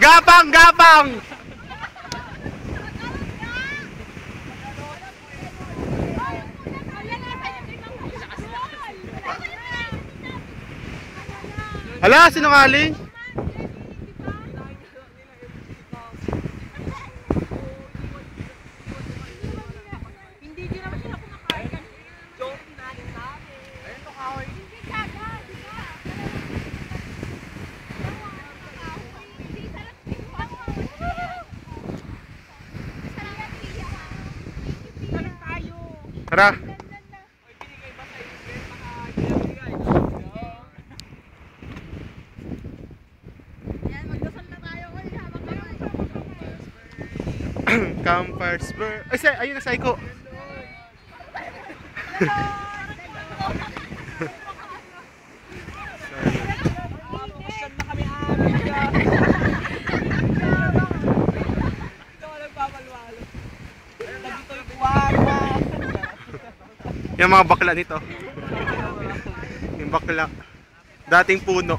Gapang! Gapang! Hala, sinungaling? Hindi din naman sila kumakain. Joke natin namin. Ayun to kahoy. Hindi gaga, di ba? Hindi sarap sarap tayo. Tara. Campfire spur. Ay, ayun na Psycho. Yung mga bakla nito. Yung bakla. Dating puno.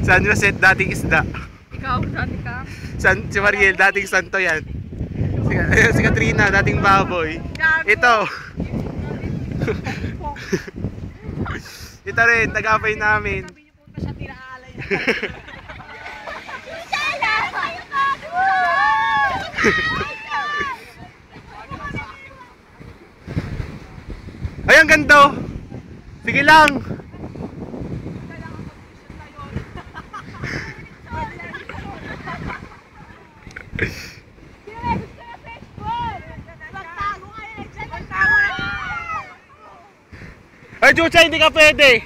San Jose, dating isda. Ikaw, dati ka? Si Mariel, dating santo yan. Si Katrina, dating baboy. Ito. Ito rin, tagapay namin. Sabi niyo punta siya, tinaalay. Ay, ang ganda. Sige lang. Ay, Chucha, hindi ka pwede.